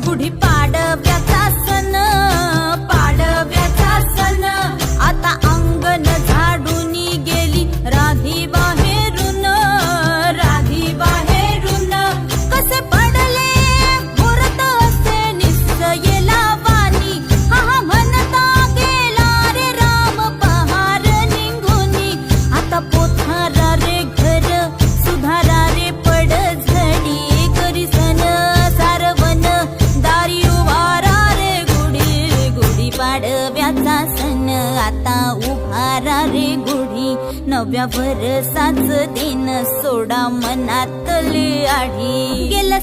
गुढी पाडव्याचा सण, पाडव्याचा सण, आता अंगण झाडून गेली राधी बाहेरून, राधी बाहेरून. कसे पडले मुहूर्त असे निश्चयेला वाणी, हा हा म्हणता गेला रे राम पहार निघूनी. आता पोथारा रे घर सुधारा रे पड झडी, करी सण सारवण दारी उभारा रे गुढी, गुढी पाडव्याचा सण आता उभारा रे गुढी. नव्या वर्षाच दिन सोडा मनातली आढी, गेलं